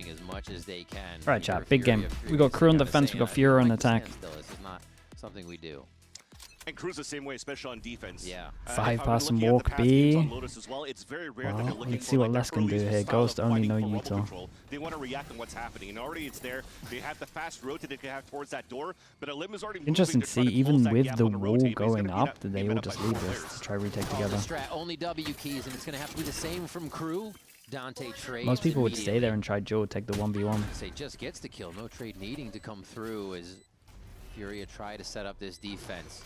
doing as much as they can. Right, chat. Big game. We got KRU on defense. We got FURIA on attack. This is not something we do. And KRU's the same way, especially on defense. Yeah. 5-person walk B. Lotus as well, it's very rare Well, that they're let's see what Les can do here. Ghost only, no Utah. They want to react on what's happening, and already it's there. They have the fast rotate they can have towards that door, but Elim is already interesting to see, even with the wall going up, that they all up just by leave four this players. to try retake Oh, together. the strat, only W keys, and it's going to have to be the same from KRU. Dante trades. Most people would stay there and try Joe, take the 1v1. Say just gets the kill. No trade needing to come through as FURIA try to set up this defense.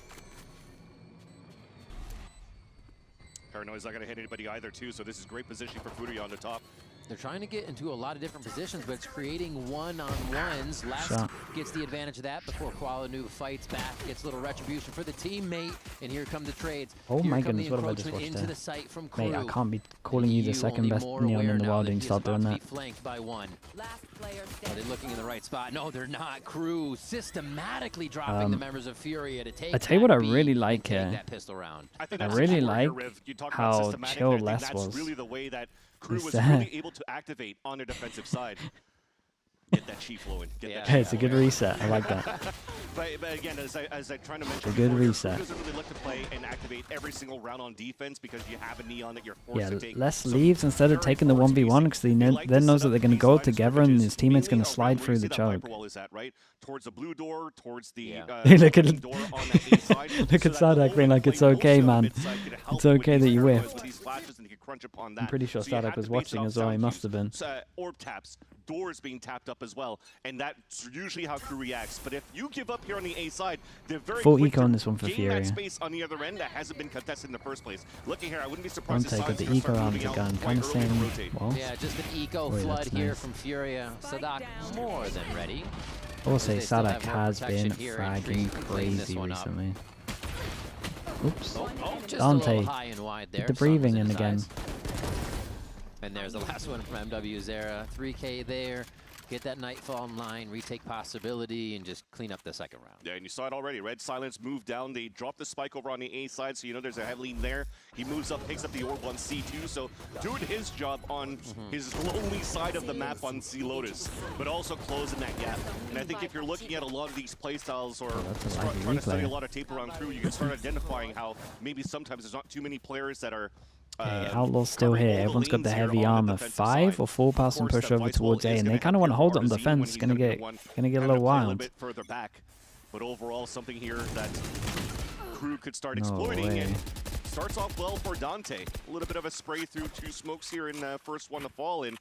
Paranoid's not going to hit anybody either, too, so this is great position for FURIA on the top. They're trying to get into a lot of different positions, but it's creating one-on-ones. Last gets the advantage of that before Qualanu fights back, gets a little retribution for the teammate, and here come the trades. Oh here my come goodness, the what have I just encroachment watched into there? the site from Mate, I KRU. can't be calling you the second best neon in the world and you start doing that. Flanked by one. Are they looking in the right spot? No, they're not. KRU systematically dropping the members of FURIA to take. I tell you what I B really like and take here. that pistol round. I really like how chill Les was. Really the way that KRU He's was really able to activate on their defensive side. Get that chi flowing. Hey, it's a good reset. I like that. But again, as I trying to mention, It's a good before, reset. KRU doesn't really look to play and activate every single round on defense because you have a neon that you're forced Yeah, to take. Les So leaves instead of taking the 1v1 because he then knows that they're going to go together and his teammate's going to slide through the choke. Is that right? Towards the blue door, towards the Look at door on that A side. look at Sadak being like, it's okay, man. It's okay that you whiffed. I'm pretty sure Sadak was watching as well. He must have been. Orb taps, doors being tapped up as well, and that's usually how KRU reacts. But if you give up here on the A side, they're very Full quick eco to on this one for gain FURIA. that space on the other end that hasn't been contested in the first place. Looking here, I wouldn't be surprised Dante got the eco round again. Kind of saying, well, Yeah, just an eco boy, flood that's here nice. from FURIA. Sadak more than ready. I will say They still Sadak have more has protection been here, and fragging Creek cleaned this crazy one up. recently. Oops. Just Dante, a little high and wide there. get the Sun was breathing in in his again. eyes. And there's the last one from MW Zera. 3K there. Get that Nightfall in line, retake possibility, and just clean up the second round. Yeah, and you saw it already. Red Silence moved down. They dropped the spike over on the A side, so you know there's a head lean there. He moves up, picks up the orb on C2, so doing his job on his lonely side of the map on C Lotus, but also closing that gap. And I think if you're looking at a lot of these playstyles or trying to study a lot of tape around KRU, you can start identifying how maybe sometimes there's not too many players that are Okay, Outlaw's still here. Everyone's got the heavy armor. 5 or 4-person push over towards A, and they kind of want to hold it on defense. It's gonna get a little wild. Bit further back, but overall something here that KRU could start exploiting. And starts off well for Dante. A little bit of a spray through 2 smokes here in the first one to fall, and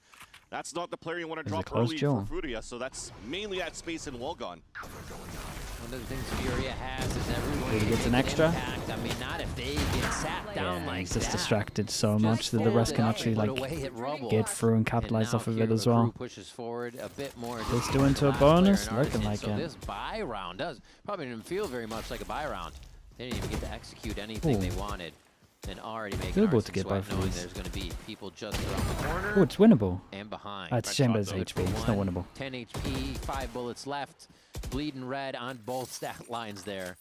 that's not the player you want to drop early for FURIA. So that's mainly that space in wall gone. One of the things FURIA has is everyone He gets an extra. impact. I mean, not if they get sat down like He's just that. distracted so much that the rest can actually like get through and capitalize off of it as well. Pushes forward a bit more. This doing into a bonus, looking like so it. this buy round does probably didn't feel very much like a buy round. They didn't even get to execute anything they wanted. And already making Doable to get sweat, both of knowing these. there's going to be people just around the corner. Oh, it's winnable. And behind. It's a shame it's HP. It's not winnable. 10 HP, 5 bullets left. Bleeding red on both stat lines there.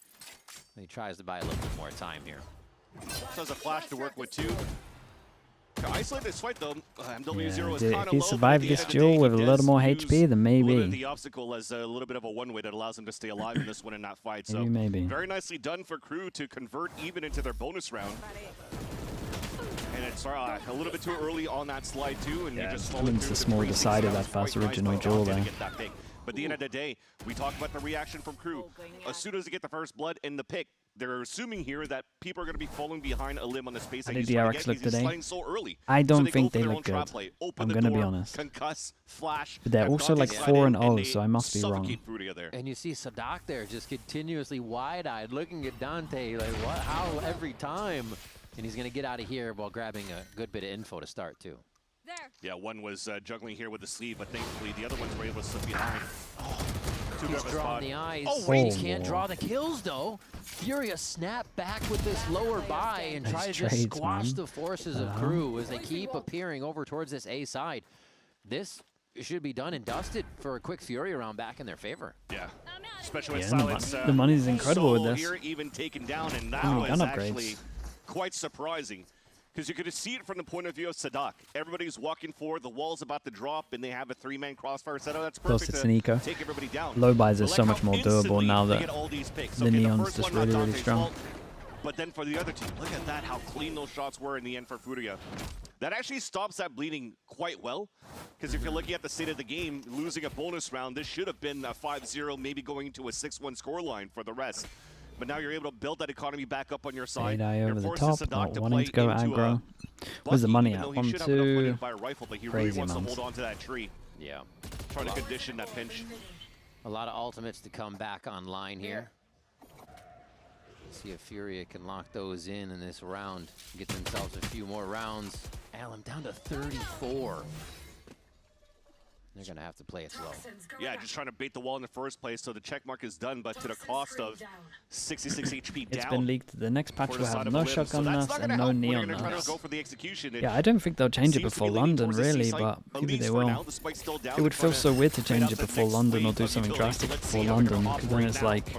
He tries to buy a little bit more time here. So has a flash to work with too. To isolate this fight though, MW0 is if kind of he low. survived this duel with a little more HP, then maybe. The obstacle as a little bit of a one-way that allows him to stay alive in this one and not fight. So maybe. Very nicely done for KRU to convert even into their bonus round. And it's a little bit too early on that slide too, and you just fall into the small decided that first original duel there. But at the end of the day, we talk about the reaction from KRU. As soon as they get the first blood in the pick, they're assuming here that people are going to be falling behind a limb on the space that he's trying to get. He's sliding so early. I don't so think they they look good. I'm going to be honest. Concuss, flash, but they're also like 4-0, so I must be wrong. And you see Sadak there just continuously wide-eyed looking at Dante like, what? How every time? And he's going to get out of here while grabbing a good bit of info to start too. There. Yeah, one was juggling here with the sleeve, but thankfully the other ones were able to slip behind. He's drawing the eyes. Oh, wait, he can't draw the kills, though. FURIA snap back with this lower buy and try to just squash the forces of KRU as they keep appearing over towards this A side. This should be done and dusted for a quick FURIA round back in their favor. Yeah, especially with Silence. The money's incredible with this. Here even taken down, and now it's actually quite surprising. Because you could see it from the point of view of Sadak. Everybody's walking forward, the wall's about to drop, and they have a 3-man crossfire setup. That's perfect to Nico. take everybody down. Low buys are so much more durable now that the Neon's just really, really strong. But then for the other team, look at that, how clean those shots were in the end for FURIA. That actually stops that bleeding quite well, because if you're looking at the state of the game, losing a bonus round, this should have been a 5-0, maybe going to a 6-1 scoreline for the rest. But now you're able to build that economy back up on your side. Over the top, not wanting to go aggro. Where's the money at? 1-2. Crazy wants to hold on to that tree. Yeah. Trying to condition that pinch. A lot of ultimates to come back online here. See if FURIA can lock those in this round, get themselves a few more rounds. Alum down to 34. They're gonna have to play it slow. Yeah, just trying to bait the wall in the first place, so the check mark is done, but to the cost of 66 HP down. It's been leaked. The next patch will have no shotgun nerfs and no neon nerfs. Yeah, I don't think they'll change it before London, really, but maybe they will. It would feel so weird to change it before London or do something drastic before London, because then it's like...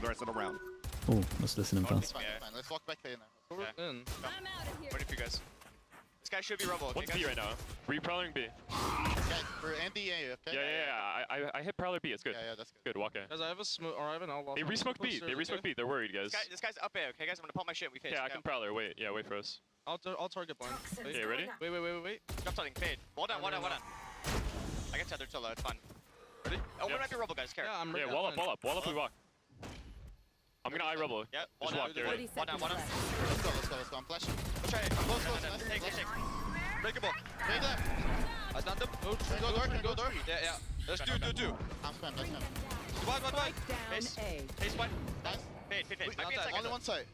Oh, let's listen to first. Let's walk back there now. Waiting for you guys. This guy should be rubble. What's B right now? Were you prowling B? Okay, we're anti A, okay? Yeah. I hit prowler B. It's good. Yeah, that's good. Walk in. Guys, I have a smoke, or I have an outlaw. They resmoked B. They resmoked B. They're worried, guys. This guy's up A, okay, guys? I'm gonna pump my shit. We face. Yeah, I can prowler. Wait. Yeah, wait for us. I'll target blind. Okay, ready? Wait. Drop something. Fade. Wall down. I can tether till it's fine. Ready? Oh, we might be rubble, guys. Care. Yeah, I'm ready. Yeah, wall up, we walk. I'm gonna eye rebel. Yeah, just walk there. Wall down. Let's go. I'm flashing. Let's try it. Close. Take. Breakable. Take left. I stunned him. Go door. Yeah. Let's do. I'm spam. One. Face one. Nice. Fade. Only one side.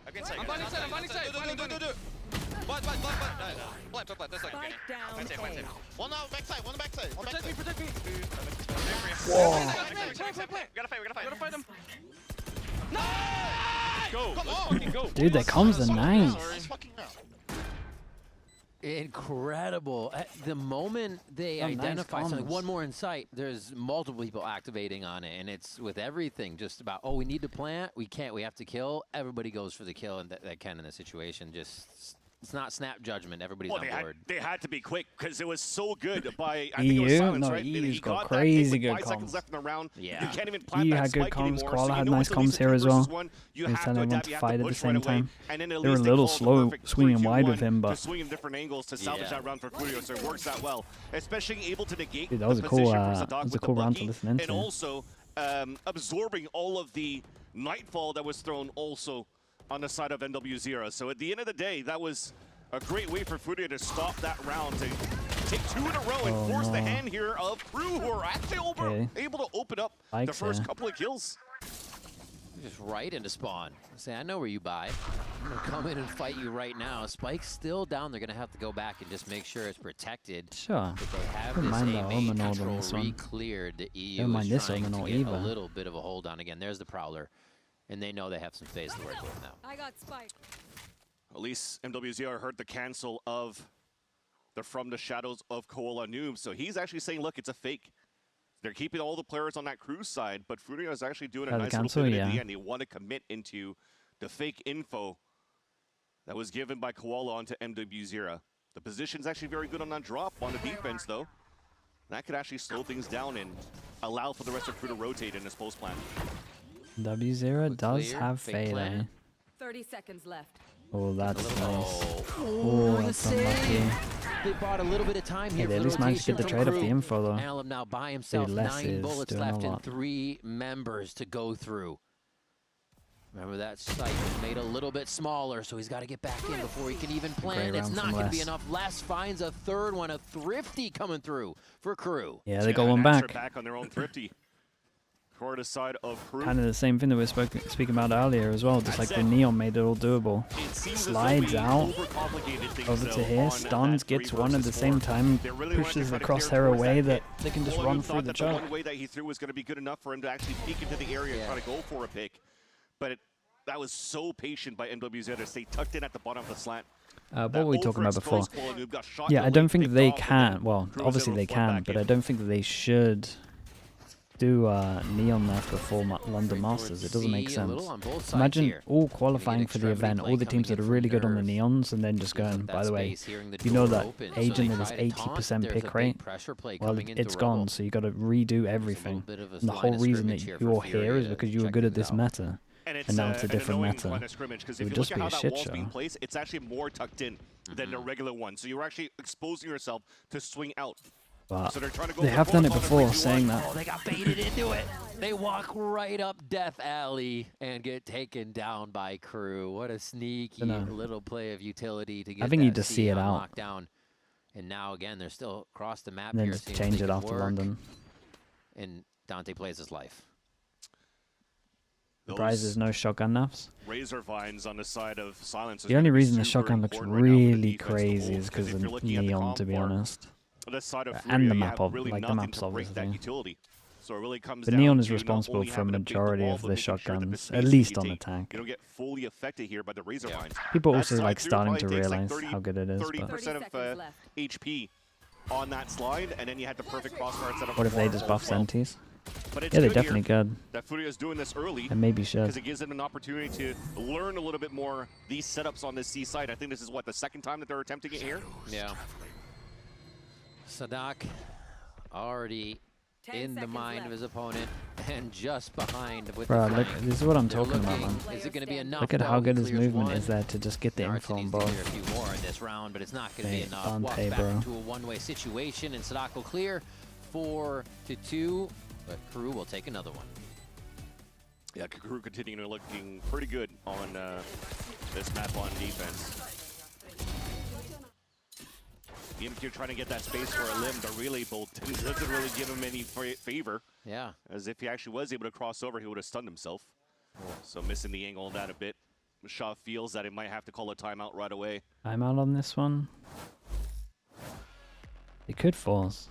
I'm binding side. Do. Blind. That's like okay. One backside. Protect me. Whoa. We gotta fight him. No! Go. Come on. Fucking go. Dude, that comms are nice. Incredible. The moment they identify something, one more in sight, there's multiple people activating on it, and it's with everything just about, oh, we need to plant, we can't, we have to kill. Everybody goes for the kill, and that can in the situation. Just, it's not snap judgment. Everybody's on board. They had to be quick because it was so good by, I think it was Silence, right? EU's got that crazy with good 5 seconds comms. left in the round. Yeah. You can't even plant EU that had good spike comms. anymore, Koala so had you know nice it's at least comms a here 2 as well. versus 1. You have to want adapt, to you have fight to at the push same right away, time. and then at They were a least little call the slow perfect swinging 3-2-1 wide with him, but to swing in different angles to salvage that round for FURIA, so it works out well. Especially able to negate dude, that was the a cool, position for Sadak that was a with cool the round to Bucky, listen into. and also absorbing all of the nightfall that was thrown also on the side of NW0. So at the end of the day, that was a great way for FURIA to stop that round, to take 2 in a row and force the hand here of KRU, who are actually able to open up the first couple of kills. Just right into spawn. Say, I know where you buy. I'm gonna come in and fight you right now. Spike's still down. They're gonna have to go back and just make sure it's protected. Sure. If they have Don't this mind the A-main Omen orb on control this one. re-cleared, the EU Don't mind is this trying Omen to orb get either. a little bit of a hold on. Again, there's the Prowler. And they know they have some phase to work with now. I got Spike. At least MWZR heard the cancel of the From the Shadows of Koala Noob, so he's actually saying, look, it's a fake. They're keeping all the players on that KRU side, but FURIA is actually doing a nice little bit at the end. They want to commit into the fake info that was given by Koala onto MWZera. The position's actually very good on that drop on the defense, though. That could actually slow things down and allow for the rest of KRU to rotate in this post plan. W0 does have Fade, eh? 30 seconds left. Oh, that's nice. Oh, that's unlucky. They bought a little bit of time here. They at least managed to get the trade off the info, though. Alum now by himself, 9 bullets left and 3 members to go through. Remember that site was made a little bit smaller, so he's got to get back in before he can even plant. It's not going to be enough. Les finds a third one, a Thrifty coming through for KRU. Yeah, they got one back. Back on their own Thrifty. Toward the side of KRU. Kind of the same thing that we were speaking about earlier as well. Just like the Neon made it all doable. Slides out over to here, stuns, gets one at the same time, pushes the crosshair away that they can just run through the choke. One way that he threw was going to be good enough for him to actually peek into the area and try to go for a pick. But that was so patient by NWZ to stay tucked in at the bottom of the slant. What were we talking about before? Yeah, I don't think they can. Well, obviously they can, but I don't think that they should do Neon there for 4 London Masters. It doesn't make sense. Imagine all qualifying for the event, all the teams that are really good on the Neons, and then just going, by the way, you know that Agent that is 80% pick rate? Well, it's gone, so you got to redo everything. And the whole reason that you're here is because you were good at this meta. And now it's a different meta. It would just be a shit show. It's actually more tucked in than a regular one, so you're actually exposing yourself to swing out. But so they have done it before, saying that. Oh, they got baited into it. They walk right up Death Alley and get taken down by KRU. What a sneaky little play of utility to get I think you that just see it out. Lockdown. And now again, they're still across the map and then here. just change it after London. And Dante plays his life. The prize is no shotgun naps. Razor vines on the side of Silence. The only reason the shotgun looks really crazy is because of Neon, to be honest. And the map, like the maps, obviously. So it really comes but Neon is responsible for a majority of the shotguns, at least on attack. You don't get fully affected here by the razor vines. People also like starting to realize how good it is. 30% of HP on that slide, and then you had the perfect crossfire setup. What if they just buff Sentis? Yeah, they're definitely good. That FURIA is doing this early, and maybe should, because it gives them an opportunity to learn a little bit more these setups on this C side. I think this is what, the second time that they're attempting it here. Yeah. Sadak already in the mind of his opponent and just behind with Bro, the look, this is what I'm talking about, man. Is it going to be enough? Look at how good his movement is there to just get the info on both. A few more in this round, but it's not going to be enough. Dante, Walk back bro. into a one-way situation, and Sadak will clear 4-2, but KRU will take another one. Yeah, KRU continuing to looking pretty good on this map on defense. Even if you're trying to get that space for a limb, the relay bolt doesn't really give him any favor. Yeah. As if he actually was able to cross over, he would have stunned himself. So missing the angle on that a bit. Shaw feels that he might have to call a timeout right away. Timeout on this one. They could force.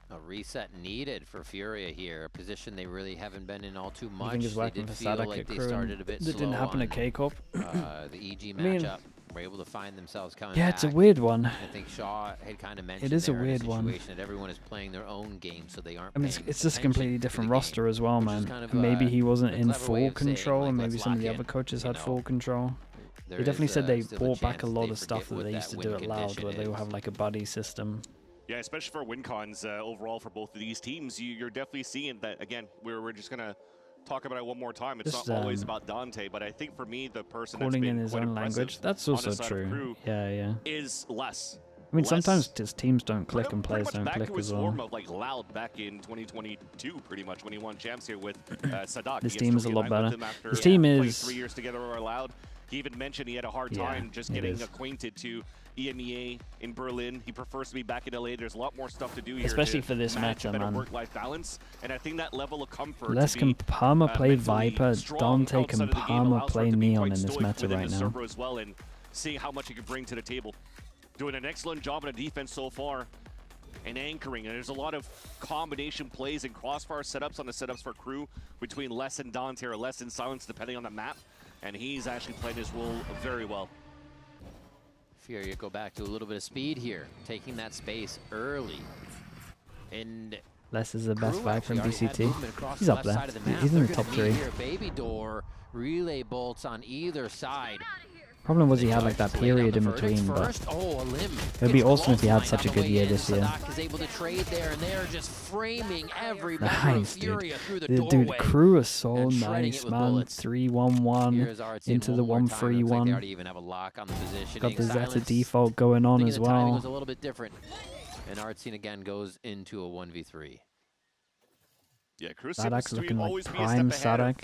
A reset needed for FURIA here, a position they really haven't been in all too much. I think it's working for Sadak like they KRU. started a bit That didn't happen at K-Corp. The EG matchup. Were able to find themselves coming Yeah, back. it's a weird one. I think Shaw had kind of mentioned it is a there in weird one. that everyone is playing their own game, so they aren't. I mean, it's just a completely different roster as well, man. Kind of, maybe he wasn't in clever way full of saying, control, like, and maybe let's some of the lock other in, coaches you had know. full control. There They definitely said they still a brought back a chance lot they of stuff forget that they what used to that do win it loud, condition where they will is. have like a buddy system. Yeah, especially for win cons overall for both of these teams, you're definitely seeing that. Again, we're just going to talk about it one more time. It's Just, not always about Dante, but I think for me, the person that's Calling been in his quite own impressive language. That's on also the side of true. KRU Yeah. is less. I mean, Less. sometimes just teams don't click and players pretty don't much click back to his as well. form of like Loud back in 2022, pretty much when he won champs here with Sadak. This He gets team to is a lot reunite with better. him after This team playing is 3 years together with Loud. He even mentioned he had a hard time just getting acquainted to EMEA in Berlin. He prefers to be back in LA. There's a lot more stuff to do here. Especially to for this manage a matchup, better man. work-life balance, and I think that level of comfort. Les to can be, Palmer play mentally Viper, strong Dante can outside of the game Palmer allows play him to be Neon quite in this stoic meta within right the now. server as well, and seeing how much he can bring to the table. Doing an excellent job on the defense so far. And anchoring, and there's a lot of combination plays and crossfire setups on the setups for KRU between Les and Dante, or Les and Silence, depending on the map, and he's actually played his role very well. FURIA go back to a little bit of speed here, taking that space early. And Les is the best KRU Viper in actually already had VCT. movement across He's the up left there. side of the map. He's in They're the gonna top be 3. here. Baby door, relay bolts on either side. Problem was he had like that period in between, but it'd be awesome if he had such a good year this year. Sadak is able to trade there, and they're just framing every Nice, member of dude. FURIA through the Dude, doorway. KRU is so and shredding nice, it with man. bullets. 3-1-1 Here's RT into the one more time. Looks like they 1-3-1. already even have a lock on the positioning. Got the Zeta Silence, default going on thinking as the timing was well. a little bit different. And Artsine again goes into a 1v3. Yeah, KRU Sadak's seems to looking like always be a prime step ahead of Sadak.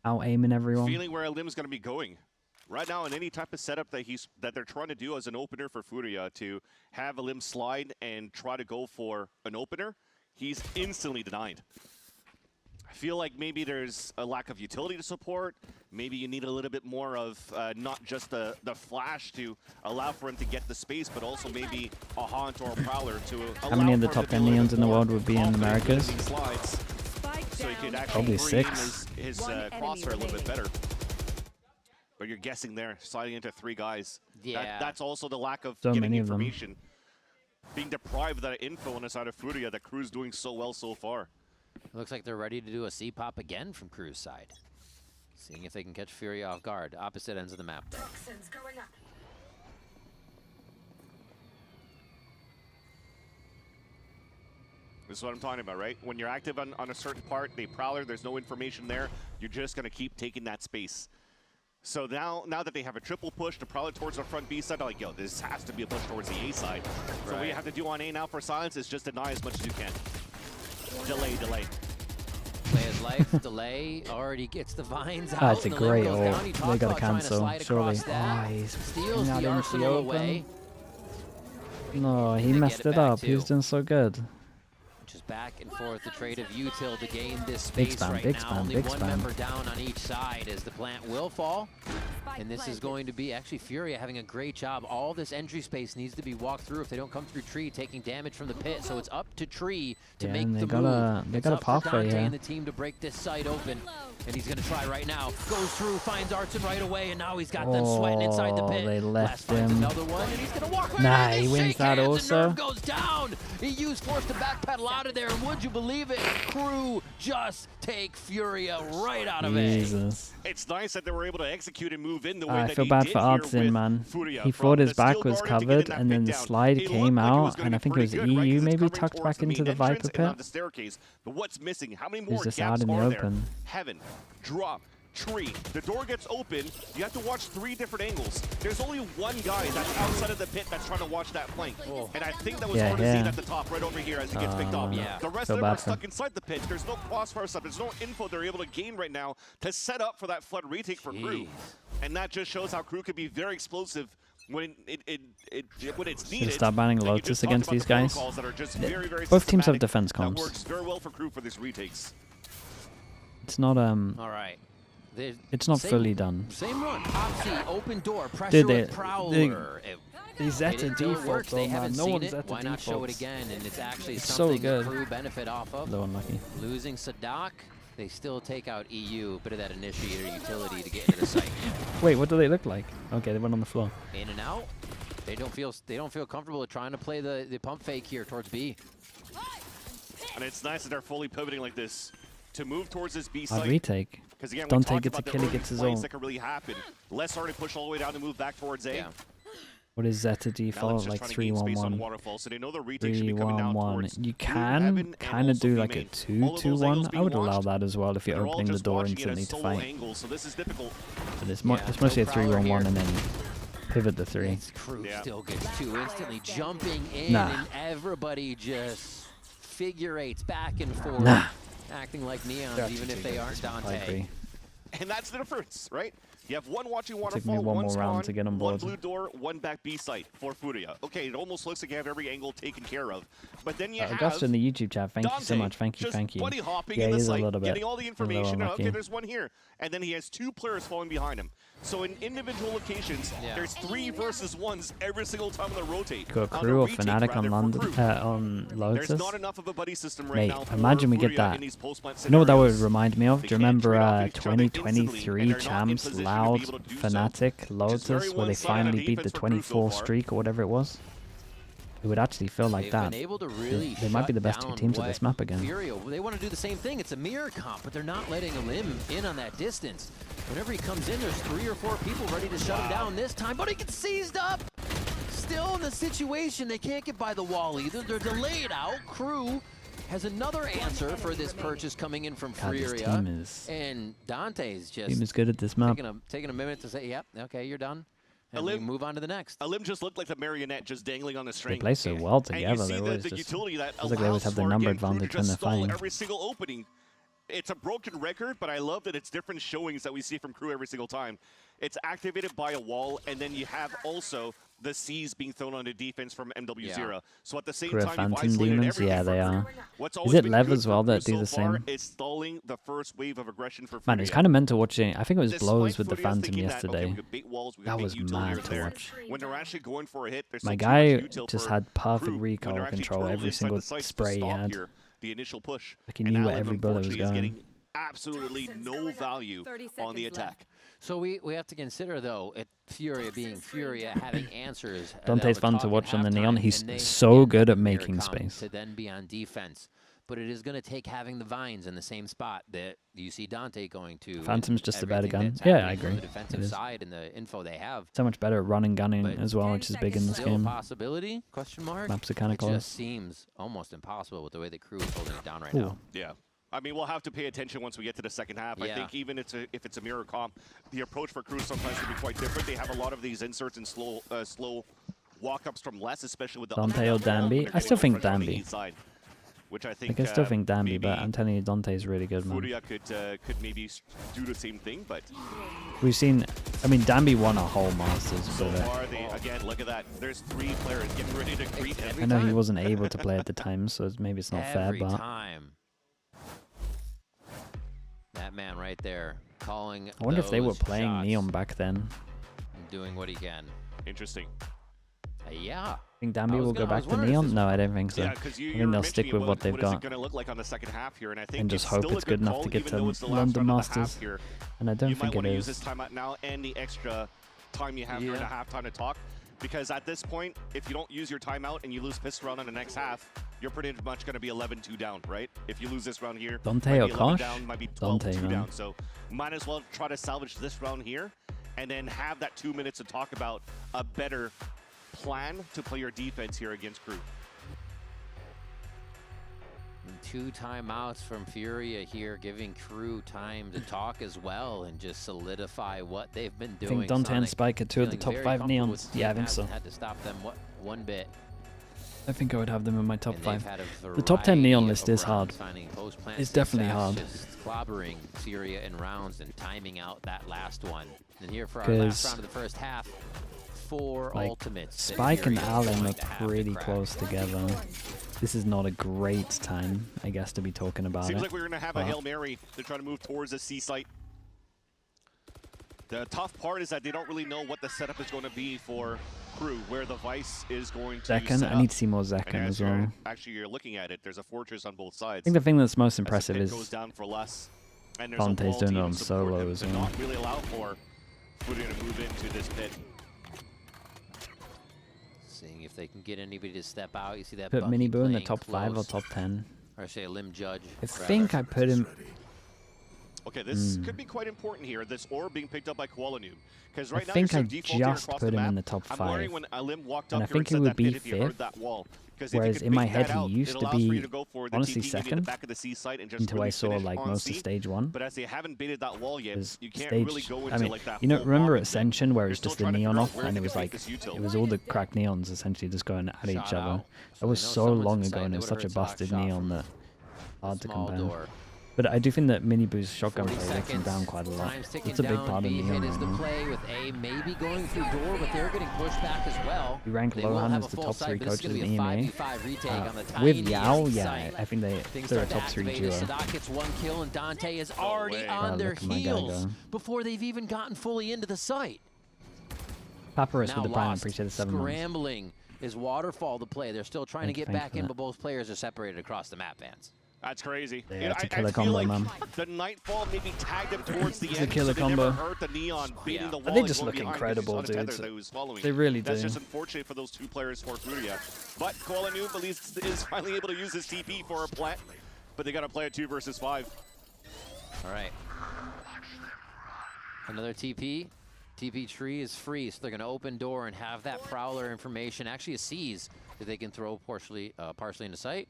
Out aiming everyone. feeling where a limb's going to be going. Right now, in any type of setup that they're trying to do as an opener for FURIA, to have a limb slide and try to go for an opener, he's instantly denied. I feel like maybe there's a lack of utility to support. Maybe you need a little bit more of not just the flash to allow for him to get the space, but also maybe a haunt or a prowler to allow How many of the for him top to 10 be a little Neons bit in the more world would be in the confident Americas? these slides, so he could actually Probably bring 6. his crossfire a little bit better. But you're guessing there, sliding into 3 guys. Yeah. That's also the lack of So getting many of them. information. being deprived of that info on the side of FURIA that KRU's doing so well so far. It looks like they're ready to do a C-pop again from KRU's side. Seeing if they can catch FURIA off guard. Opposite ends of the map, though. Going up. This is what I'm talking about, right? When you're active on a certain part, they prowler, there's no information there, you're just going to keep taking that space. So now that they have a triple push to prowler towards the front B side, I'm like, yo, this has to be a push towards the A side. So what you have to do on A now for Silence is just deny as much as you can. Delay. Play his life, delay, already gets the vines out. That's a and the great limb goes ult. down. He They talked gotta about trying to cancel, slide surely. across that. Oh, he's Steals not the into the arsenal open. away. No, he They messed get it it back up. He was too. doing so good. Just back and forth, the trade of util to gain this space spam, right big now. spam, Only big one spam. member down on each side as the plant will fall. And this is going to be actually FURIA having a great job. All this entry space needs to be walked through if they don't come through tree, taking damage from the pit. So it's up to tree to make and the move. They it's got a up for pathway Dante here. and the team to break this site open. And he's going to try right now. Goes through, finds Artson right away, and now he's got them sweating inside the pit. They left Last finds him. another one, and he's going to walk right Nah, in. he wins Shake that hands, also. The nerve goes down. EU's forced to backpedal out of there, and would you believe it? KRU just take FURIA right out of it. Jesus. It's nice that they were able to execute and move in the way I that feel they bad did for here Artson, with man. FURIA. He From thought his the back steel was guard into covered, getting that and then pick the down. slide It came looked like it was out, gonna and I be think it was pretty good, right? EU 'Cause it's maybe coming tucked towards back the into main the entrance Viper and on pit. the staircase. But what's missing? How many He's more just gaps out in the are there? open. Heaven, drop, tree. The door gets open. You have to watch 3 different angles. There's only one guy that's outside of the pit that's trying to watch that flank. And I think that was hard to see at the top right over here as he gets picked off. Yeah. The rest Feel of them bad are for him. stuck inside the pit. There's no crossfire stuff. There's no info they're able to gain right now to set up for that flood retake for KRU. Jeez. And that just shows how KRU could be very explosive when when it's needed. start banning And you Lotus just talked against about these the guys. protocols that are just very, very Both teams have systematic. defense That comps. works very well for KRU for these retakes. It's not All right. It's not Same- fully done. Same run. Popsy, open door, pressure Dude, with they- Prowler. These It Zeta until it defaults, works, though, they man. haven't No seen one's it. Zeta Why not show it defaults. again? And it's actually It's so something good. KRU benefit off of. Though unlucky. Losing Sadak, they still take out EU. Bit of that initiator utility to get into the site. Wait, what do they look like? Okay, they went on the floor. In and out. They don't feel comfortable with trying to play the pump fake here towards B. And it's nice that they're fully pivoting like this to move towards this B I'd site. retake. Because again, we Dante talked gets a about the kill, he early gets his flanks own. that could really happen. Less already push all the way down to move back towards A. Yeah. What is Zeta Now it's default? just Like trying to gain space on 3-1-1. Waterfall, so they know the retake should be coming down 3-1-1. towards You Blue, Heaven, can and kind of also do B like a main. All of those 2-2-1. angles I being would allow watched, that as well if you're they're all opening the just door watching it at instantly to solo fight. angles, so this is difficult. But it's Yeah, mostly a no Prowler 3-1-1 here. and then pivot the 3. KRU Yeah. still gets 2 instantly jumping in, Nah. and everybody just figure eights back and forth, Nah. acting like neons, even if they aren't I Dante. agree. And that's the difference, right? You have one watching me Waterfall, one one more round spawn, to get on one board. blue door, one back B site for FURIA. Okay, it almost looks like you have every angle taken care of. But then you have Augusta in the YouTube chat, thank you so Dante much. Thank you, just thank you. buddy hopping Yeah, in the he is a site, little bit. getting all the He's a little information. unlucky. Okay, there's one here. And then he has 2 players falling behind him. So in individual locations, Yeah. there's 3 versus 1s every single time on the rotate. Got On KRU the or retake, Fnatic rather, on for London, KRU. on Lotus. There's not enough of a buddy system right Mate, now for imagine we get FURIA that. in these post-plant You know what that would scenarios. remind me of? They Do you can't remember trade off each other instantly, 2023 and they're not in champs, position to be Loud, able to do so. Fnatic, Just Lotus, very where they one-sided finally beat defense the for KRU so 24 far. streak or whatever it was? It would actually feel like They've that. been able to really They might be shut the best 2 down teams at what this map again. FURIA, they want to do the same thing. It's a mirror comp, but they're not letting him in on that distance. Whenever he comes in, there's 3 or 4 people ready to shut him down this time, but he gets seized up. Still in the situation, they can't get by the wall either. They're delayed out. KRU has another answer for this purchase coming in from God, this FURIA. team is And Dante's just team is good at this map. taking a minute to say, yep, okay, you're done. And we Alim- move on to the next. Alim just looked like the marionette just dangling on the string. They play so well And you together. see They the always just utility that feels like they always allows have the for, number again, KRU to advantage when just they're stall fighting. every single opening. It's a broken record, but I love that it's different showings that we see from KRU every single time. It's activated by a wall, and then you have also the C's being thrown onto defense from MW0. Yeah. So at the same KRU time, you've Phantom isolated Demons? everything Yeah, for they KRU. are. What's Is always it been Lev good as well for that KRU do so the far same? is stalling the first wave of aggression for Man, it was FURIA. kind of mental watching. I think it was Despite Blows with the FURIA Phantom thinking that, yesterday. okay, we could bait walls, we could That bait was util mad here to there. watch. When they're actually going for a hit, there's My still too guy much util just for had perfect KRU. recoil When they're actually control turtling every inside single the sites to spray he stop had. here, the initial push. Like he And knew now where Alim, every bullet was unfortunately, is going. getting absolutely no value 30 on the seconds attack. So we have to consider, though, Furia being Furia, having answers. Dante's fun to watch on the Neon. He's so good at making space. To then be on defense. But it is going to take having the vines in the same spot that you see Dante going to. Phantom's just a better gun. Yeah, I agree. On the defensive side and the info they have. So much better at running, gunning as well, which is big in this game. Possibility? Question mark. Maps are kind of close. It just seems almost impossible with the way the crew is holding it down right now. Yeah. I mean, we'll have to pay attention once we get to the second half. I think even if it's a mirror comp, the approach for crew sometimes can be quite different. They have a lot of these inserts and slow walk-ups from less, especially with the Dante or Danby. I still think Danby. Which I think I still think Danby, but I'm telling you, Dante's really good, man. FURIA could maybe do the same thing, but we've seen. I mean, Danby won a whole Masters. So far, again, look at that. There's 3 players getting ready to greet him. I know he wasn't able to play at the time, so maybe it's not fair, but that man right there calling. I wonder if they were playing Neon back then. And doing what he can. Interesting. Yeah. I think Danby will go back to Neon? No, I don't think so. Yeah, I think they'll stick with what they've got. What is it going to look like on the second half here? And I think just hope it's good enough to get to London Masters. And I don't think it is. You might want to use this timeout now and the extra time you have during the halftime to talk. Because at this point, if you don't use your timeout and you lose pistol round in the next half, you're pretty much going to be 11-2 down, right? If you lose this round here, Dante or Kosh? Down, might be 12-2 down. So might as well try to salvage this round here and then have that 2 minutes to talk about a better plan to play your defense here against crew. And 2 timeouts from Furia here, giving crew time to talk as well and just solidify what they've been doing. I think Dante and Spike are 2 of the top 5 Neons. Yeah, I think so. Had to stop them one bit. I think I would have them in my top 5. The top 10 Neon list is hard. It's definitely hard. Just clobbering Furia in rounds and timing out that last one. And here for our last round of the first half, 4 ultimates. Spike and Allen are pretty close together. This is not a great time, I guess, to be talking about Seems like we're going to have a Hail Mary. They're trying to move towards the C site. The tough part is that they don't really know what the setup is going to be for crew, where the Vice is going to Zekken? I need to see more Zekken as well. Actually, you're looking at it. There's a fortress on both sides. I think the thing that's most impressive is goes down for less. And Dante's doing it on solo as well. Not really allow for Furia to move into this pit. Seeing if they can get anybody to step out. You see that put Mini Boo in the top 5 or top 10. Or say a Limb Judge. I think I put him. Okay, this could be quite important here. This orb being picked up by Kuala Noob. Because right I think I just put him in the top 5. When Alim walked and up I think he would be 5th. Whereas in my head he used to be honestly 2nd until I saw like most of stage 1. But as they haven't baited that wall yet, you can't really go into like that. You know, remember Ascension where it was just the neon off and it was like it was all the cracked neons essentially just going at each other. That was so long ago and it was such a busted neon that hard to compare. But I do think that Mini Boo's shotgun play lets him down quite a lot. It's a big part of the game right now. Play with A maybe going through door, but they're getting pushed back as well. We rank Lohan as the top 3 coaches in EMA. With Yao, yeah, I think they're a top 3 duo. Sadat gets 1 kill and Dante is already on their heels before they've even gotten fully into the site. Papyrus with the prime, appreciate the 7 months. Scrambling is Waterfall to play. They're still trying to get back in, but both players are separated across the map, Vance. That's crazy. Yeah, it's a killer combo, man. The Nightfall maybe tagged him towards the end. It's a killer combo. Hurt the neon, beating the wall. They just look incredible, dude. They really do. That's just unfortunate for those 2 players for FURIA. But Kuala Noob at least is finally able to use his TP for a plant. But they got to play a 2 versus 5. All right. Another TP. TP tree is free, so they're going to open door and have that Prowler information. Actually, a Seize that they can throw partially into sight.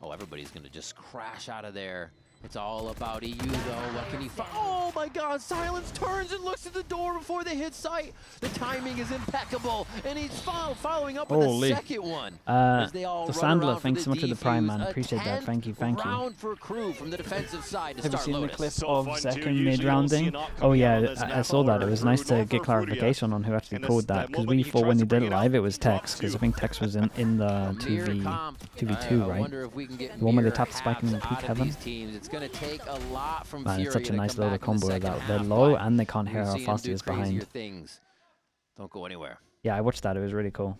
Oh, everybody's going to just crash out of there. It's all about EU, though. What can he find? Oh, my God. Silence turns and looks at the door before they hit sight. The timing is impeccable. And he's following up with the second one. The Sandler, thanks so much for the prime, man. Appreciate that. Thank you, thank you. Round for crew from the defensive side to Have you start seen Lotus. the clip of Zekken mid-rounding? Oh, yeah, I saw that. It was nice to get clarification on who actually called that. Because we thought when he did it live, it was Tex. Because I think Tex was in the 2v2, right? The one where they tapped Spike in the peak heaven. It's going to take a lot from Man, Furia it's such a nice little combo of that. They're half, low and they can't hear how fast he is behind. Things. Don't go anywhere. Yeah, I watched that. It was really cool.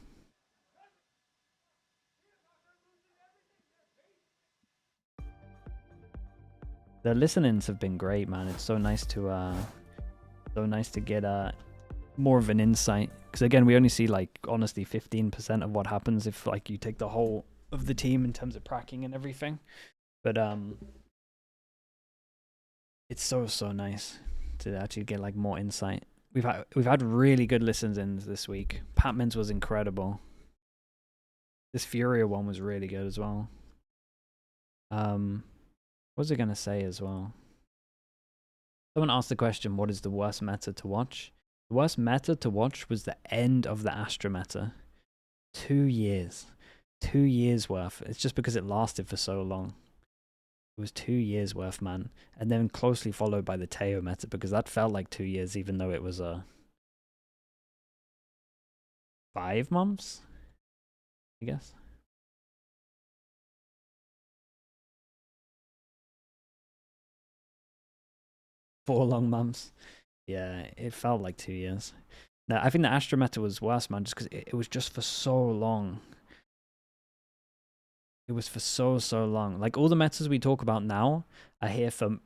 The listenings have been great, man. It's so nice to So nice to get more of an insight, because again, we only see like honestly 15% of what happens if like you take the whole of the team in terms of pracking and everything. But it's so nice to actually get like more insight. We've had really good listens this week. Patman's was incredible. This FURIA one was really good as well. What was I gonna say as well? Someone asked the question, what is the worst meta to watch? The worst meta to watch was the end of the Astra meta. 2 years. 2 years worth. It's just because it lasted for so long. It was 2 years worth, man. And then closely followed by the Teo meta, because that felt like 2 years, even though it was 5 months, I guess. Four long months. Yeah, it felt like 2 years. No, I think the Astra meta was worse, man, just because it was just for so long. It was for so long. Like, all the metas we talk about now are here for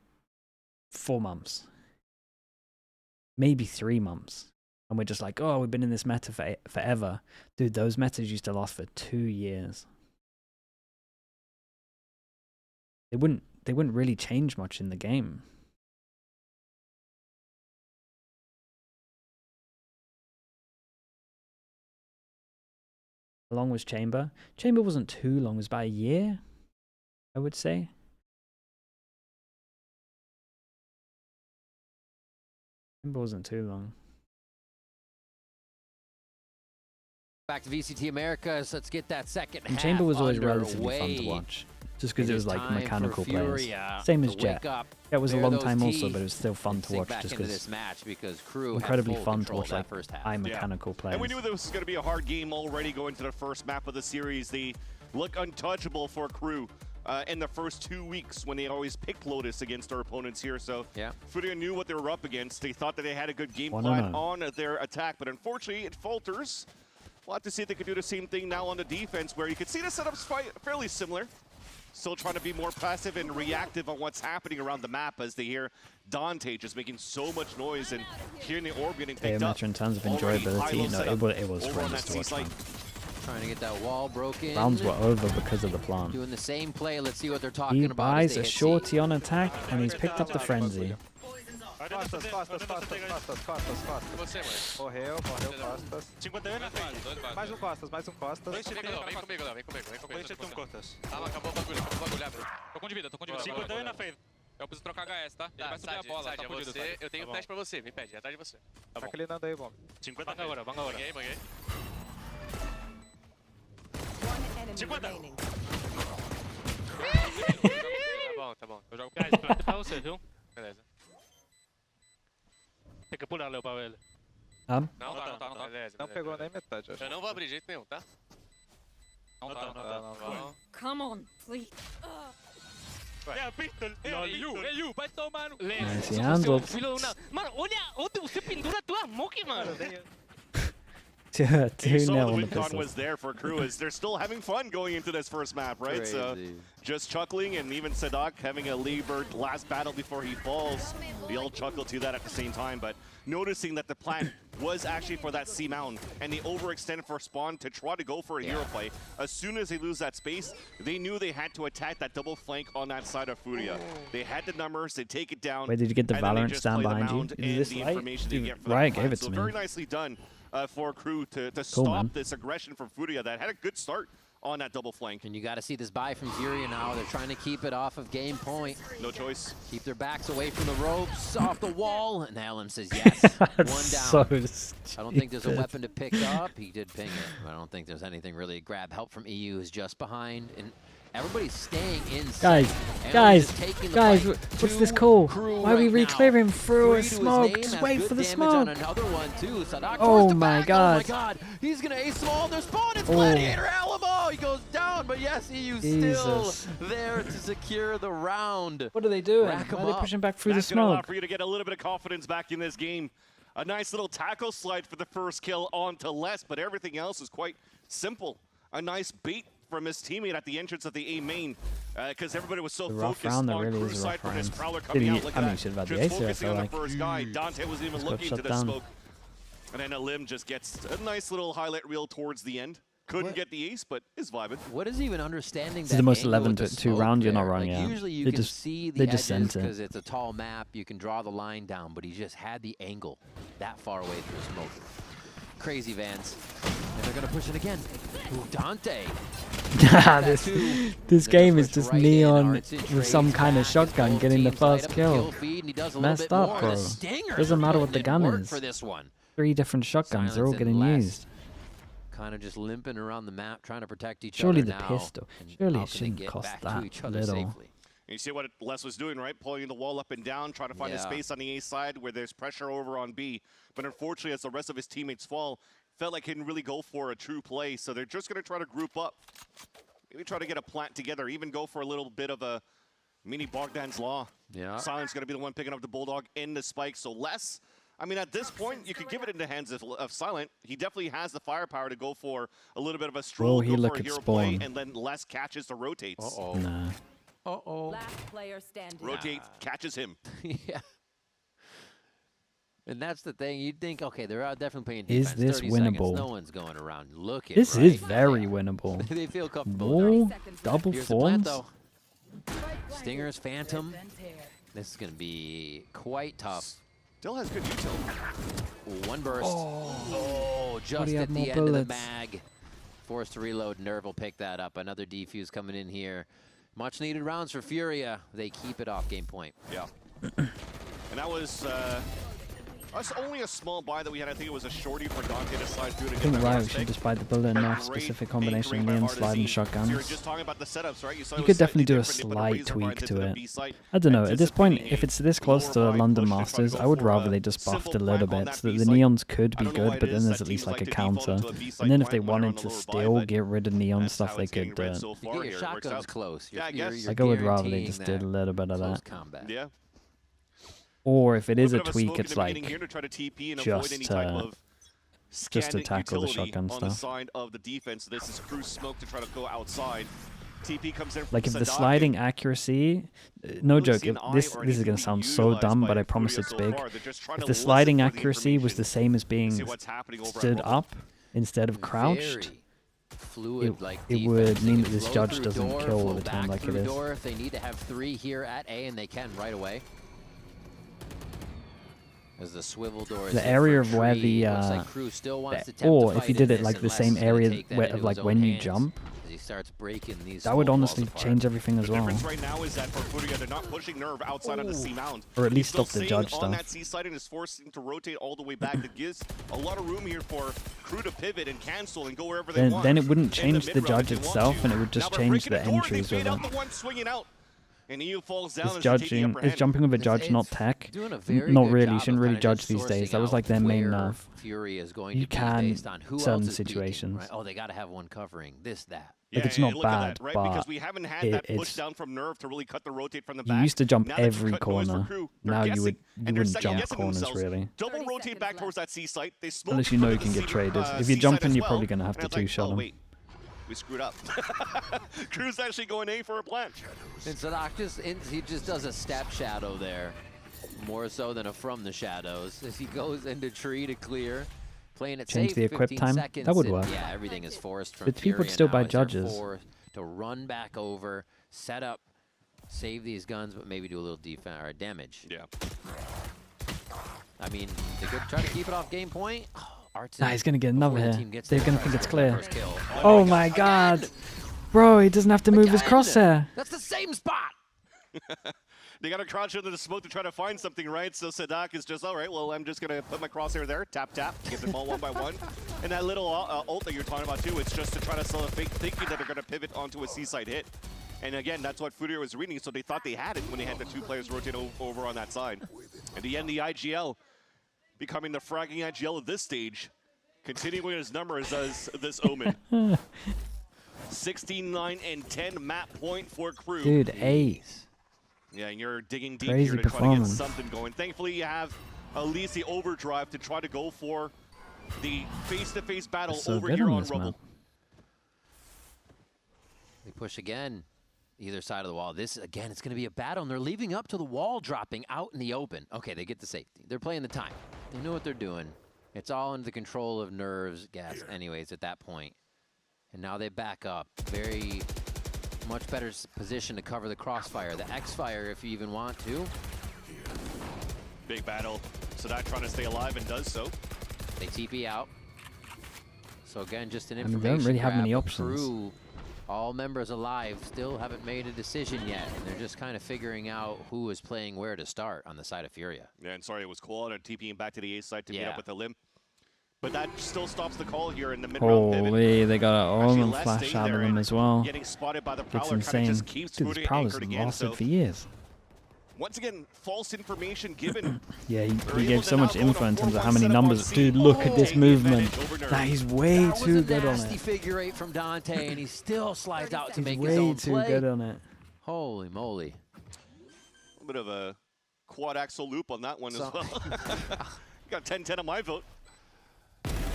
4 months. Maybe 3 months. And we're just like, oh, we've been in this meta for forever. Dude, those metas used to last for 2 years. They wouldn't really change much in the game. How long was Chamber? Chamber wasn't too long. It was about a year, I would say. Chamber wasn't too long. Back to VCT Americas. Let's get that second half. And Chamber was always underway. relatively fun to watch, just because it was like mechanical players. FURIA Same as Jet. It was a long time also, teeth but it was still fun to watch, just because this match, because KRU incredibly had full fun to watch like first half. mechanical players. And we knew this was going to be a hard game already going to the first map of the series. They look untouchable for KRU in the first 2 weeks when they always pick Lotus against our opponents here. So FURIA knew what they were up against. They thought that they had a good game plan on their attack, but unfortunately it falters. We'll have to see if they could do the same thing now on the defense, where you can see the setup's fairly similar. Still trying to be more passive and reactive on what's happening around the map as they hear Dante just making so much noise and hearing the orb getting picked up. In terms of enjoyability, no, it was horrendous to watch, man. Trying to get that wall broken. Rounds were over because of the plant. Doing the same play. Let's see what they're talking about. He buys a shorty on attack, and he's picked up the frenzy. Costas. Você, mano. Morreu, Costas. 50 anos, Mais um Costas. Vem comigo, Léo. Costas. Calma, acabou o bagulho, Léo. Tô com de vida. 50 anos na frente. Eu preciso trocar HS, tá? Ele vai subir a bola, tá fudido, Sadi. Eu tenho um teste pra você, me pede, atrás de você. Tá clinando aí, bom. 50 agora, vamos agora. Banguei. 50. Tá bom. Eu jogo Guys, planta pra você, viu? Beleza. Tem que pular, Léo, pra ele. Não tá. Beleza. Não pegou nem metade, acho. Eu não vou abrir de jeito nenhum, tá? Não tá. Come on, please. É a pistol. Ei, vai tomar no... Nice handled. Mano, olha onde você pendura a tua smoke, mano. 2-0 the on the win con pistol. was there for KRU as they're still having fun going into this first map, right? Crazy. So just chuckling, and even Sadak having a Lee-Bird last battle before he falls. They all chuckle to that at the same time, but noticing that the plan was actually for that C mountain, and they overextended for spawn to try to go for a hero play. As soon as they lose that space, they knew they had to attack that double flank on that side of FURIA. They had the numbers, they take it down. Wait, did you get the and then they VALORANT just stand play the behind you? mound Is and this the right? information they Dude, get for that Riot plan. gave it So to me. very nicely done for KRU to Cool, stop man. this aggression from FURIA that had a good start on that double flank. And you got to see this buy from FURIA now. They're trying to keep it off of game point. No choice. Keep their backs away from the ropes, off the wall. And Allen says yes. One down. So I don't think there's a weapon to pick up. He did ping it. I don't think there's anything really to grab. Help from EU is just behind. And everybody's staying inside. Guys, what's this call? Why are we re-clearing through a smoke? Just wait for the smoke. Another one too. Oh my god. He's gonna ace them all. They're spawned. It's Gladiator Alamo. He goes down, but yes, EU's still there to secure the round. What are they doing? Rack 'em Why are they up. pushing back through That's the gonna allow smoke? for you to get a little bit of confidence back in this game. A nice little tackle slide for the first kill onto Les, but everything else is quite simple. A nice bait from his teammate at the entrance of the A main, because everybody was so rough focused round, on really Crew is a side rough from his round. Prowler coming out. Look I mean, at should have that. had the Just ace here, I focusing feel on like. the first guy. Dante wasn't even Got looking shut to the down. smoke. And then Lim just gets a nice little highlight reel towards the end. Couldn't get the ace, but is vibing. What is even understanding This is the most 11-2 round, you're not wrong, yeah. Usually you They can just- see they the just edges sent it. because it's a tall map. You can draw the line down, but he just had the angle that far away through smoke. Crazy Vans. And they're going to push it again. Ooh, Dante. this game is just Neon with some kind of shotgun getting the first kill. Messed up, bro. Doesn't matter what the gun is. 3 different shotguns, they're all getting used. Kind of just limping around the map, trying to protect each Surely other the now. pistol. Surely it shouldn't cost that little. And you see what Les was doing, right? Pulling the wall up and down, trying to find a space on the A side where there's pressure over on B. But unfortunately, as the rest of his teammates fall, felt like he didn't really go for a true play. So they're just going to try to group up. Maybe try to get a plant together, even go for a little bit of a mini Bogdan's Law. Yeah. Silent's going to be the one picking up the Bulldog in the spike. So Les, I mean, at this point, you could give it in the hands of Silent. He definitely has the firepower to go for a little bit of a stroll, he go look for a at hero spawn. play, and then Les catches the rotates. Uh-oh. Nah. Uh-oh. Last player standing. Rotate, catches him. Yeah. And that's the thing. You'd think, okay, they're out definitely playing Is defense. this 30 winnable? seconds, no one's going around looking. This right? is very winnable. They feel comfortable. Whoa, double Here's the plant, forms. though. Stingers, Phantom. This is going to be quite tough. Still has good util. One burst. Oh, just he at have the more end of the bullets? mag. Forced to reload. Nerve will pick that up. Another defuse coming in here. Much needed rounds for Furia. They keep it off game point. Yeah. And that was only a small buy that we had. I think it was a shorty for Dante to slide through to I get think that Riot last should pick. just buy the bullet in that specific combination of Neon slide and shotguns. So you're just talking about the setups, right? You could definitely do a slight tweak to it. I don't know, at this point, if it's this close to London Masters, I would rather they just buffed a little bit so that the Neons could be good, but then there's at least like a counter. And then if they wanted to still get rid of Neon stuff, they could do it. You get your shotguns close. Yeah, I guess. Like I would rather they just did a little bit of that. Combat. Yeah. Or if it is a Bit of tweak, smoke in it's the like beginning here to try to TP and just avoid any type of just to scanning tackle the utility shotgun on the stuff. side of the defense. This is Cruz smoke to try to go outside. TP comes in from Like if the Sadak. sliding accuracy, no Really joke, seen this eye or is anything gonna be sound so utilized dumb, by but I promise Furia it's so big. far. They're just trying If to the listen sliding for the accuracy was the information, same as being see what's happening over at stood Rumble. up instead of crouched, Very fluid, like it defense. would They mean can that this flow judge through doesn't door, kill all flow the time back like it through is. door. If they need to have 3 here at A, and they can right away. As the swivel door is The in area for of where Tree. the Looks like Crew still wants to attempt or to if you fight did in it like this, the and same Les is gonna area take that where, into of like his when own you hands jump, as he starts breaking these that would small honestly walls apart. change everything as The well. difference right now is that for Furia, they're not pushing Nerve outside of the C mound. Or at He's least still stop the staying judge on stuff. that C side and is forcing to rotate all the way back. That gives a lot of room here for Crew to pivot and cancel and go wherever they want. Then it wouldn't In the change the mid-round judge if they want itself, to. and it would just Now they're change breaking the door, and entries they with fade it. out the one swinging out. And EU falls down It's as they take the judging. upper It's hand. jumping with a judge, It's not tech. doing a very Not good really. You job shouldn't of really kinda judge just these days. sourcing That was out like their main where nerf. Furia is going You to be can based on who certain else is peeking, situations. right? Oh, they got to have one covering this, that. Like, it's Yeah, not look at bad, that, right? but Because we haven't had that push it's down from Nerve to really cut the rotate from the you back. used to jump Now that you every cut noise for corner. Crew, they're Now you guessing, and they're wouldn't jump second-guessing corners themselves. really. Double 30 rotate seconds back left. towards that C site. They smoke Unless you know for you the can C- get traded. If C you're site jumping, as you're well, probably gonna have and to it's like, two-shot oh, him. wait. We screwed up. Crew's actually going A for a plant. And Sadak he just does a step shadow there, more so than a from the shadows, as he goes into tree to clear. Playing it Change safe, the equip 15 time? seconds, That would and work. yeah, everything is forced from But people Furia still now buy as they're judges. forced to run back over, set up, save these guns, but maybe do a little defense or damage. Yeah. I mean, they could try to keep it off game point. Nah, he's gonna get another before the here. team gets They're there, gonna tries think to it's get that clear. first kill. Oh my god. Bro, he doesn't have to move his Again! crosshair. That's the same spot. They got to crouch under the smoke to try to find something, right? So Sadak is just, all right, well, I'm just going to put my crosshair there, tap, tap, get them all one by one. And that little ult that you're talking about, too, it's just to try to sell a fake thinking that they're going to pivot onto a seaside hit. And again, that's what Furia was reading, so they thought they had it when they had the 2 players rotate over on that side. In the end, the IGL becoming the fragging IGL of this stage, continuing his numbers as this Omen. 16-9-10 map point for Crew. Dude, ace. Yeah, and you're digging deep Crazy here to try to get performance. something going. Thankfully, you have at least the overdrive to try to go for the face-to-face battle So over good here on on this Rumble. map. They push again, either side of the wall. This, again, it's going to be a battle, and they're leaving up to the wall dropping out in the open. Okay, they get the safety. They're playing the time. They know what they're doing. It's all under the control of nerves, gas, anyways, at that point. And now they back up. Very much better position to cover the crossfire. The X-Fire, if you even want to. Big battle. Sadat trying to stay alive and does so. They TP out. So again, just an I information mean, they don't really have grab. many options. KRU, all members alive, still haven't made a decision yet. And they're just kind of figuring out who is playing where to start on the side of FURIA. Yeah, and sorry, it was Koala TPing back to the A side to meet up with the limb. But that still stops the call here in the mid-round pivot. Holy, they got an Orman Actually, flash out of him as well. Getting spotted by the It's Prowler, insane. just keeps Dude, this moving Prowler's anchored again. lasted So for years. once again, false information given. Yeah, he gave so much info in terms of how many numbers. Dude, look at this movement. That he's way too good on Nasty it. figure 8 from Dante, and he still slides out to He's make his own way too play. good on it. Holy moly. A little bit of a quad axle loop on that one as well. Got 10-10 on my vote.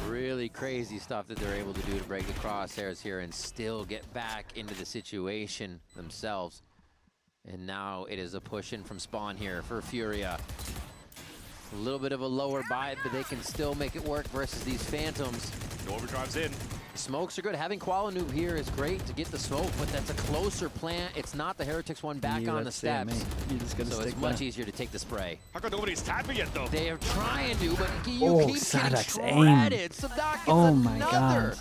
Really crazy stuff that they're able to do to break the crosshairs here and still get back into the situation themselves. And now it is a push in from spawn here for FURIA. A little bit of a lower buy, but they can still make it work versus these Phantoms. No overdrives in. Smokes are good. Having Koala Noob here is great to get the smoke, but that's a closer plant. It's not the Heretics one back on the steps. So it's much easier to take the spray. How come nobody's tapping it though? They are trying to, but you keep Sadak's getting shredded. Sadak gets another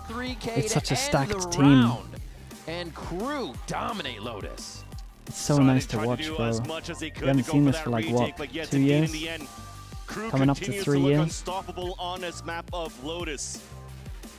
3K It's such a to end stacked the team. round. And KRU dominate Lotus. It's so nice to watch, bro. We haven't seen this for like, what, 2 years? KRU Coming up to continues 3 look years. unstoppable on this map of Lotus.